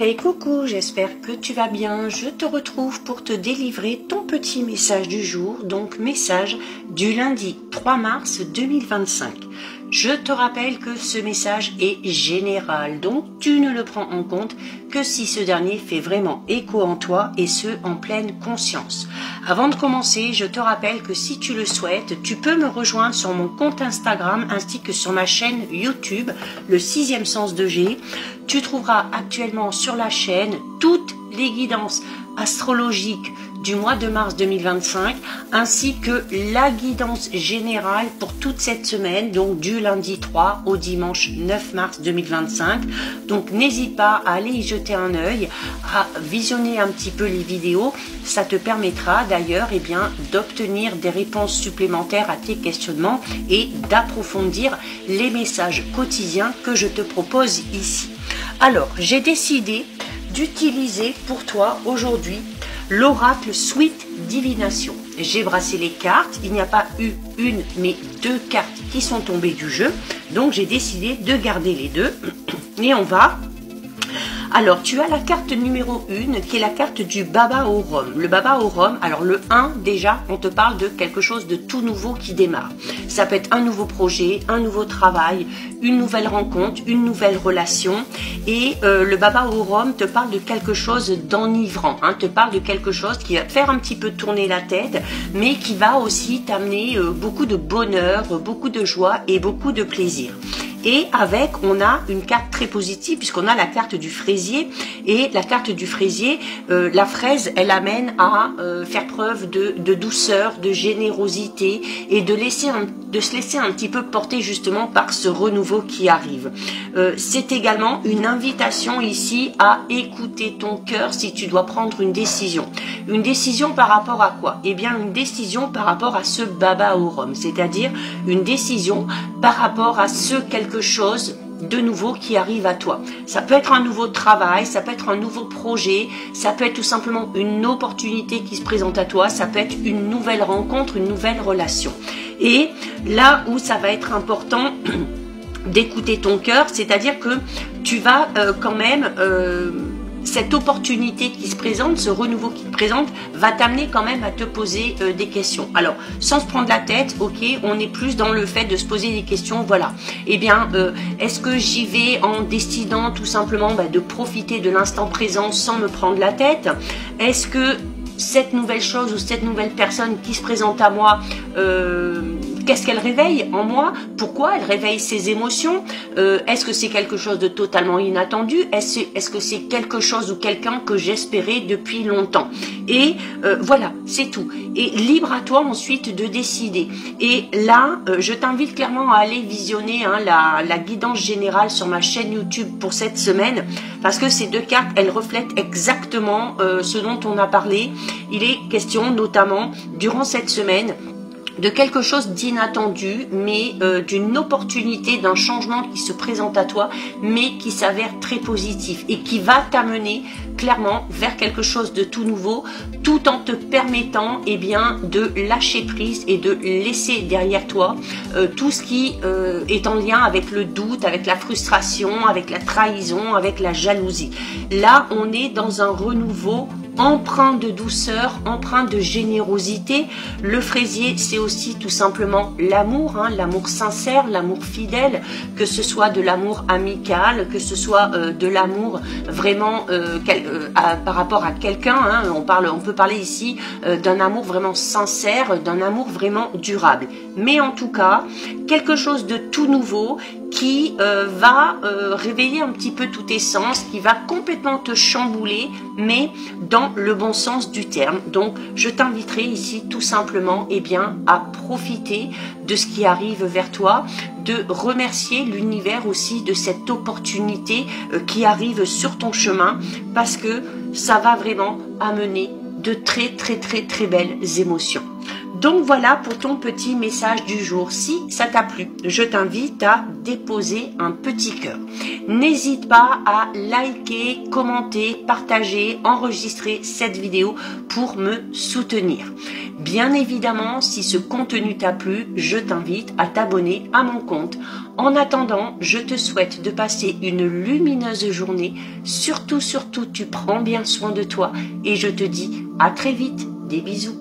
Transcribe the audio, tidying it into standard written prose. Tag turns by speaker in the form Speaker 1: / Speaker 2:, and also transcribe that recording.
Speaker 1: Hey coucou, j'espère que tu vas bien. Je te retrouve pour te délivrer ton petit message du jour, donc message du lundi 3 mars 2025. Je te rappelle que ce message est général, donc tu ne le prends en compte que si ce dernier fait vraiment écho en toi et ce en pleine conscience. Avant de commencer, je te rappelle que si tu le souhaites, tu peux me rejoindre sur mon compte Instagram ainsi que sur ma chaîne YouTube, le 6e sens de G. Tu trouveras actuellement sur la chaîne toutes les guidances astrologiques du mois de mars 2025 ainsi que la guidance générale pour toute cette semaine, donc du lundi 3 au dimanche 9 mars 2025. Donc n'hésite pas à aller y jeter un œil, à visionner un petit peu les vidéos. Ça te permettra d'ailleurs d'obtenir des réponses supplémentaires à tes questionnements et d'approfondir les messages quotidiens que je te propose ici. Alors, j'ai décidé d'utiliser pour toi aujourd'hui l'oracle Sweet Divination. J'ai brassé les cartes, il n'y a pas eu une mais deux cartes qui sont tombées du jeu, donc j'ai décidé de garder les deux et on va... Alors, tu as la carte numéro 1 qui est la carte du Baba au Rhum. Le Baba au Rhum, alors le 1 déjà, on te parle de quelque chose de tout nouveau qui démarre. Ça peut être un nouveau projet, un nouveau travail, une nouvelle rencontre, une nouvelle relation. Et le Baba au Rhum te parle de quelque chose d'enivrant, te parle de quelque chose qui va te faire un petit peu tourner la tête, mais qui va aussi t'amener beaucoup de bonheur, beaucoup de joie et beaucoup de plaisir. Et avec, on a une carte très positive puisqu'on a la carte du fraisier. Et la carte du fraisier, la fraise, elle amène à faire preuve de douceur, de générosité et de se laisser un petit peu porter justement par ce renouveau qui arrive. C'est également une invitation ici à écouter ton cœur si tu dois prendre une décision. Une décision par rapport à quoi? Eh bien, une décision par rapport à ce Baba au Rhum, c'est-à-dire une décision par rapport à quelque chose de nouveau qui arrive à toi. Ça peut être un nouveau travail, ça peut être un nouveau projet, ça peut être tout simplement une opportunité qui se présente à toi, ça peut être une nouvelle rencontre, une nouvelle relation. Et là où ça va être important d'écouter ton cœur, c'est-à-dire que tu vas quand même... cette opportunité qui se présente, ce renouveau qui te présente, va t'amener quand même à te poser des questions. Alors, sans se prendre la tête, ok, on est plus dans le fait de se poser des questions, voilà. Eh bien, est-ce que j'y vais en décidant tout simplement de profiter de l'instant présent sans me prendre la tête? Est-ce que cette nouvelle chose ou cette nouvelle personne qui se présente à moi, qu'est-ce qu'elle réveille en moi? Pourquoi elle réveille ses émotions? Est-ce que c'est quelque chose de totalement inattendu? Est-ce que c'est quelque chose ou quelqu'un que j'espérais depuis longtemps? Et voilà, c'est tout. Et libre à toi ensuite de décider. Et là, je t'invite clairement à aller visionner la guidance générale sur ma chaîne YouTube pour cette semaine, parce que ces deux cartes, elles reflètent exactement ce dont on a parlé. Il est question notamment, durant cette semaine, de quelque chose d'inattendu, mais d'une opportunité, d'un changement qui se présente à toi, mais qui s'avère très positif et qui va t'amener clairement vers quelque chose de tout nouveau, tout en te permettant de lâcher prise et de laisser derrière toi tout ce qui est en lien avec le doute, avec la frustration, avec la trahison, avec la jalousie. Là, on est dans un renouveau empreint de douceur, empreint de générosité. Le fraisier, c'est aussi tout simplement l'amour, l'amour sincère, l'amour fidèle, que ce soit de l'amour amical, que ce soit de l'amour vraiment par rapport à quelqu'un. On peut parler ici d'un amour vraiment sincère, d'un amour vraiment durable. Mais en tout cas, quelque chose de tout nouveau qui va réveiller un petit peu tous tes sens, qui va complètement te chambouler, mais dans le bon sens du terme. Donc, je t'inviterai ici tout simplement à profiter de ce qui arrive vers toi, de remercier l'univers aussi de cette opportunité qui arrive sur ton chemin, parce que ça va vraiment amener de très belles émotions. Donc voilà pour ton petit message du jour. Si ça t'a plu, je t'invite à déposer un petit cœur. N'hésite pas à liker, commenter, partager, enregistrer cette vidéo pour me soutenir. Bien évidemment, si ce contenu t'a plu, je t'invite à t'abonner à mon compte. En attendant, je te souhaite de passer une lumineuse journée. Surtout, tu prends bien soin de toi et je te dis à très vite. Des bisous.